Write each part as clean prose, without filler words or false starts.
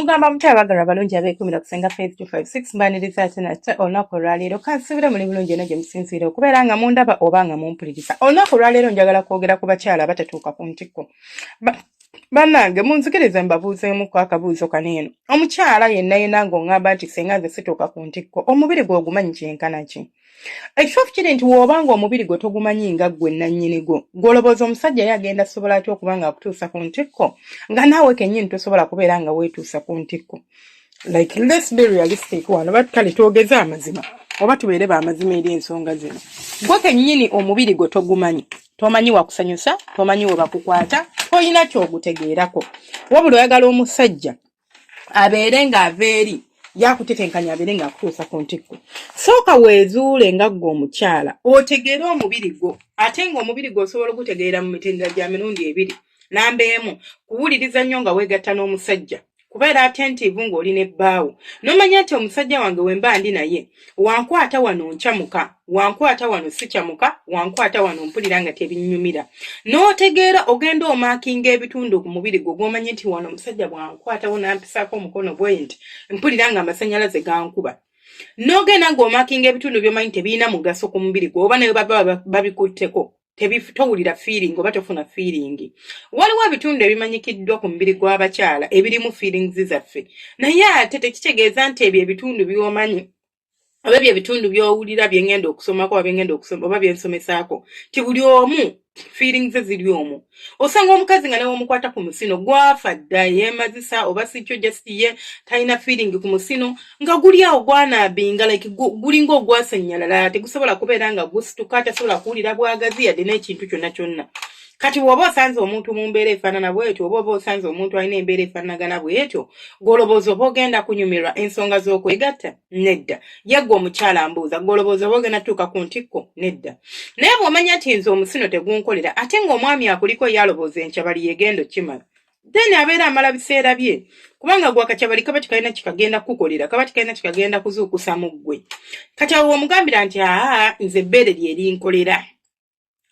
Mugamba mutabagalwa balungi abeekumira kusenga Faith 256 mbaniriza ate nate olunaku olwaleero kansubire muli bulungi eno gye musinziire okubeera nga mundaba oba nga mumpuliriza. Olunaku olwaleero njagala kwogera ku bakyala abatatuuka ku ntikko. Bannange munzikirize mbabuuzeemu ku akabuuzo kano eno. Omukyala yenna ng'oŋŋamba nti senga nze situuka ku ntikko, omubiri gwe ogumanyi kyenkana ki? Ekifo kiri nti w'obanga omubiri gwe togumanyi nga ggwe nannyini gwo, gw'olowooza omusajja ye agenda sobola atya okuba nga akutuusa ku ntikko nga naawe kennyini tosobola kubeera nga weetuusa ku ntikko. Like, let's be realistic wano, kale twogeze amazima oba tubeere b'amazima eri ensonga zino. Gwe kennyini omubiri gwe togumanyi, tomanyi wakusanyusa, tomanyi we bakukwata, toyina ky'ogutegeerako. Wabula oyagala omusajja abeere ng'ava eri yakutetenkanya abeere ng'akutuusa ku ntikko. Sooka weezuule nga ggwe omukyala otegeere omubiri gwo, ate ng'omubiri gwo osobola okutegeera mu mitendera gya mirundi ebiri. Namba emu, kuwuliriza nnyo nga weegatta n'omusajja, kubeera attentive ng'oli n'ebbaawo. N'omanya nti omusajja wange we mba ndi naye, wankwata wano nkyamuka, wankwata wano sikyamuka, wankwata wano mpulira nga tebinnyumira. N'otegeera ogenda omaakinga ebitundu ku mubiri gwo gw'omanyi nti wano omusajja bwankwatawo n'ampisaako omukono bwe nti mpulira nga amasannyalaze gankuba. N'ogenda ng'omaakinga ebitundu by'omanyi tebirina mugaso ku mubiri gwo oba naye baba babikutteko. Towulira feeling oba tofuna feeling. Waliwo ebitundu ebimanyikiddwa ku mubiri gw'abakyala ebirimu feelings zaffe. Naye ate tekitegeeza nti ebyo ebitundu by'omanyi oba ebyo ebitundu by'owulira bye ngenda okusomako oba bye ngenda okusoma oba bye nsomesaako ti buli omu feelings ziri omwo. Osanga omukazi nga newomukwata ku musino gwafa dda yeemazisa oba si kyo just ye talina feeling ku musino nga guli awo gwanaabinga like gulinga ogwasennyalala tegusobola kubeera nga gusituka tasobola kuwulira bwagazi yadde n'ekintu kyonna kyonna. Kati bw'oba osanze omuntu mu mbeera efaanana bw'etyo oba oba osanze omuntu alina embeera efaanagana bw'etyo gw'olowooza oba ogenda kunyumirwa ensonga z'okwegatta? Nedda. Ye ggwe omukyala mbuuza gw'olowooza oba ogenda tuuka ku ntikko? Nedda. Naye bw'omanya nti nze omusino tegunkolera ate ng'omwami akuliko yalowooza enkyabali yegenda okimala, then abeera amala biseera bye kubanga gwa kakyabali kaba tikalina kikagenda kukolera, kaba tikalina kikagenda kuzuukusa mu ggwe. Kati awo omugambira nti nze ebbeere lye linkolera.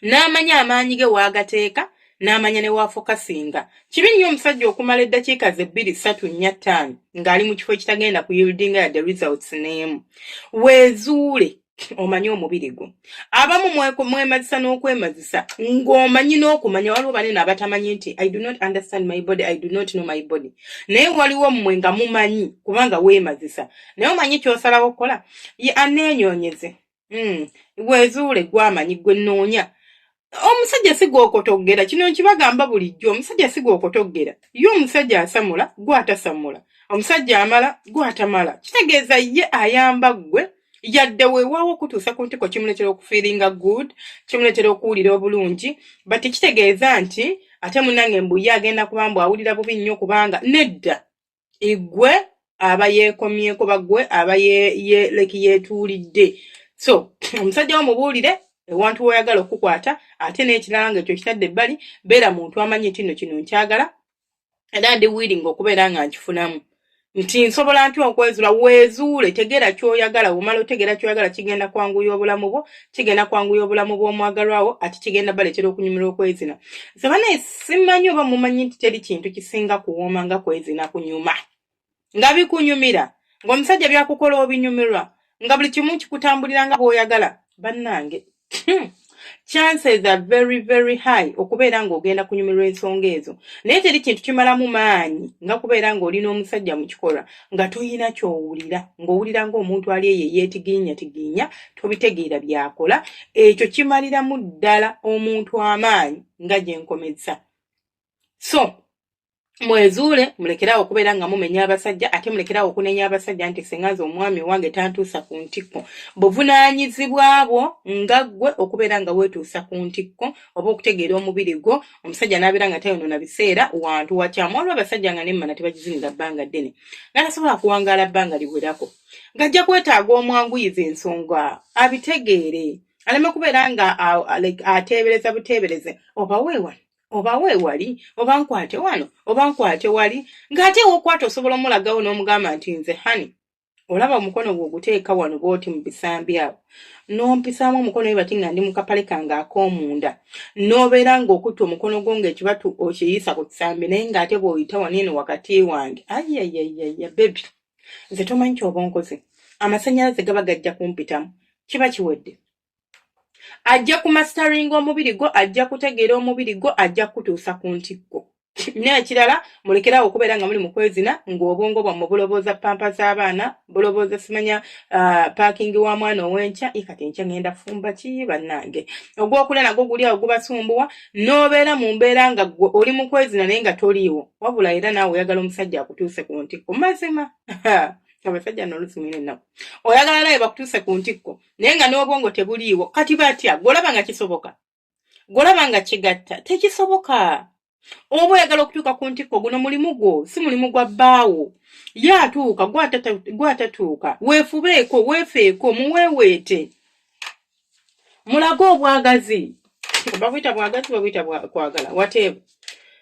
N'amanya amaanyi ge waagateeka, n'amanya ne waafokasinga. Kibi nnyo omusajja okumala eddakiika ze 2, 3, 4, 5 ng'ali mu kifo ekitagenda ku yielding ya the results n'emu. Weezuule omanye omubiri gwo. Abamu mwemazisa n'okwemazisa ng'omanyi n'okumanya. Waliwo banene abatamanyi nti I do not understand my body, I do not know my body. Naye waliwo mmwe nga mumanyi kubanga weemazisa. Naye omanyi ky'osalawo okukola? Aneenyoonyeze. Weezuule gw'amanyi gwe nnoonya. Omusajja si gw'okotogera, kino nkibagamba bulijjo, omusajja si gw'okotogera. Ye omusajja asamula, gwe atasamula. Omusajja amala, gwe atamala. Kitegeeza ye ayamba ggwe, yadde weewaawo okutuusa ku ntikko kimuletera okufiiringa good, kimuletera okuwulira obulungi, but kitegeeza nti ate munnange mbu ye agenda kuba mbu awulira bubi nnyo kubanga nedda. Igwe aba yeekomyeko bagwe aba yeetuulidde. So, omusajja omubuulire ewantu w'oyagala okukwata ate n'ekirala ng'ekyo kitadde ebbali, beera muntu amanyi nti nno kino nkyagala era ndi willing okubeera nga nkifunamu. Nti nsobola ntya okwezula? Weezuule, tegera ky'oyagala. Omala otegera ky'oyagala kigenda kwanguya obulamu bwo, kigenda kwanguya obulamu bw'omwagalwawo, ate kigenda baleetera okunyumira okwezina. Naye simanyi oba mumanyi nti teri kintu kisinga kuwooma nga kwezina kunyuma. Nga bikunyumira, ng'omusajja byakukola obinyumirwa, nga buli kimu kikutambulira nga bw'oyagala. Bannange, chances are very, very high okubeera ng'ogenda kunyumirwa ensonga ezo. Naye teri kintu kimalamu maanyi nga kubeera ng'olina omusajja mu kikola nga toyina ky'owulira, ng'owulira ng'omuntu ali eyo yeetigiinya, tobitegeera by'akola. Ekyo kimaliramu ddala omuntu amaanyi nga gye nkomeza. So, mwezuule, mulekerawo okubeera nga mumenya abasajja, ate mulekerawo okunenya abasajja nti sengaze omwami wange tantuusa ku ntikko. Buvunaanyizibwa bwo nga ggwe okubeera nga weetuusa ku ntikko oba okutegeera omubiri gwo. Omusajja n'abeera nga tayonoona biseera wantu wakyamu. Waliwo abasajja nga nemmana tebagizinira bbanga ddene, nga tasobola kuwangaala bbanga liwerako, ng'ajja kwetaaga omwanguyiza ensonga abitegeere, aleme kubeera nga ateebereza buteebereze oba weewala oba weewali, oba nkwate wano, oba nkwate wali, ng'ate w'okwata osobola omulagawo n'omugamba nti nze hani olaba omukono gwo guteeka wano bw'oti mu bisambi awo n'ompisaamu omukono we bati nga ndi mu kapale kange ak'omunda n'obeera ng'okutta omukono gwo ng'ekibatu okiyisa ku kisambi naye ng'ate bw'oyita wano eno wakati wange ayayayaya bebi nze tomanyi ky'oba nkoze amasannyalaze gaba gajja kumpitamu kiba kiwedde ajja kumasitaringa omubiri gwo ajja kutegeera omubiri gwo ajja kutuusa ku ntikko n'ekirala mulekerawo okubeera nga muli mu kwezina ng'obwongo bwammwe bulobooza pampa z'abaana bulobooza simanya paakingi wa mwana ow'enkya kati enkya ngenda fumba ki bannange ogwokula nagwo guli awo gubasumbuwa n'obeera mu mbeera nga gwe oli mu kwezina naye nga toliiwo wabula era naawe oyagala omusajja akutuuse ku ntikko mazima abasajja n'olusi mwine ennaku oyagala naye bakutuuse ku ntikko naye nga n'obwongo tebuliiwo kati batya gw'olaba nga kisoboka gw'olaba nga kigatta tekisoboka oba oyagala okutuuka ku ntikko guno mulimu gwo si mulimu gwa bbaawo ye atuuka gw'atatuuka weefubeeko weefeeko muweeweete mulage obwagazi babuyita bwagazi babuyita kwagala wateebu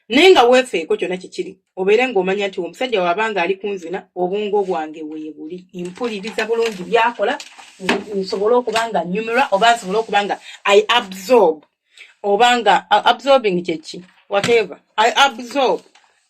naye nga weefeeko kyonna kikiri obeere ng'omanya nti omusajja waabanga ali kunzina obwongo bwange weebuli mpuliriza bulungi byakola nsobole okuba nga nyumirwa oba nsobole okuba nga I absorb oba nga absorbing kyeki whatever I absorb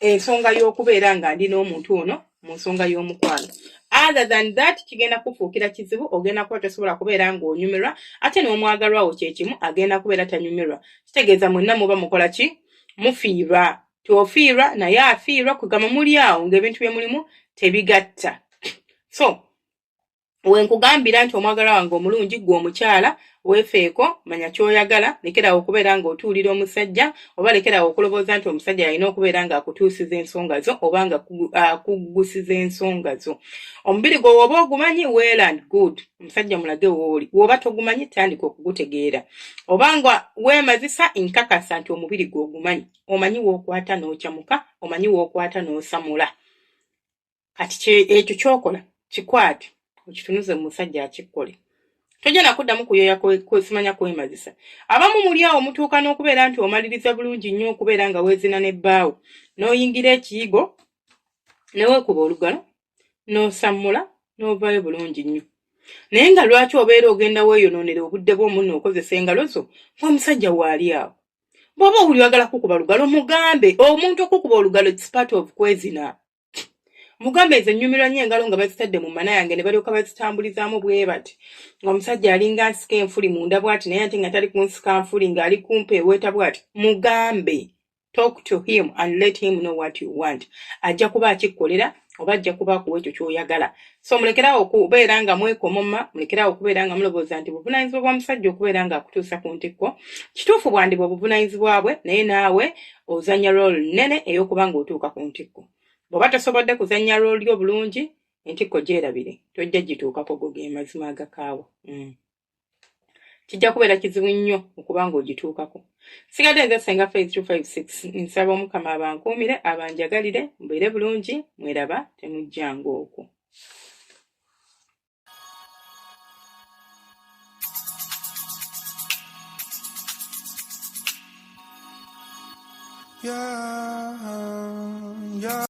ensonga y'okubeera nga ndi n'omuntu ono mu nsonga y'omukwano other than that kigenda kufuukira kizibu ogenda kuba tosobola kubeera ng'onyumirwa ate n'omwagalwawo kyekimu agenda kubeera tanyumirwa kitegeeza mwenna muba mukola ki mufiirwa tofiirwa naye afiirwa kugamba muli awo ng'ebintu bye mulimu tebigatta so wenkugambira nti omwagala wange omulungi gwe omukyala weefeeko manya ky'oyagala lekerawo okubeera ng'otuulira omusajja oba lekerawo okulowooza nti omusajja alina okubeera ng'akutuusiza ensonga zo oba nga akuggusiza ensonga zo omubiri gwe woba ogumanyi well and good omusajja mulage wooli woba togumanyi tandika okugutegeera oba nga weemazisa nkakasa nti omubiri gwe ogumanyi omanyi wookwata n'okyamuka omanyi wookwata n'osamula kati ekyo ky'okola kikwate okitunuze mu musajja akikkole tojja nakuddamu kuyoya kwesimanya kwemazisa abamu muli awo mutuuka n'okubeera nti omaliriza bulungi nnyo okubeera nga weezina n'ebbaawo n'oyingira ekiyigo ne weekuba olugalo n'osammula n'ovaayo bulungi nnyo naye nga lwaki obeera ogenda weeyonoonera obudde bw'omunno okozesa engalo zo ng'omusajja waali awo bw'oba owuli oyagala kukuba olugalo mugambe omuntu okukuba olugalo it's part of kwezina mugambe nze nnyumirwa nnyo engalo nga bazitadde mu mana yange ne balyoka bazitambulizaamu bwe bati ng'omusajja alinga nsika enfuli munda bw'ati naye ate nga tali kunsika nfuli ng'ali kumpa eweeta bw'ati mugambe talk to him and let him know what you want ajja kuba akikkolera oba ajja kuba akuwa ekyo ky'oyagala so mulekerawo okubeera nga mwekomoma mulekerawo okubeera nga mulowooza nti buvunaanyizibwa bwa musajja okubeera ng'akutuusa ku ntikko kituufu bwandibwa obuvunaanyizibwa bwe naye naawe ozannya rooli nnene ey'okuba ng'otuuka ku ntikko bw'oba tosobodde kuzannya rooli obulungi entikko gyerabire tojja gituukako go ge mazima agakaawa kijja kubeera kizibu nnyo okuba ng'ogituukako sigadde nze Ssenga Faith 256 nsaba omukama abankuumire abanjagalire mbeere bulungi mweraba temujjanga okwo Yeah.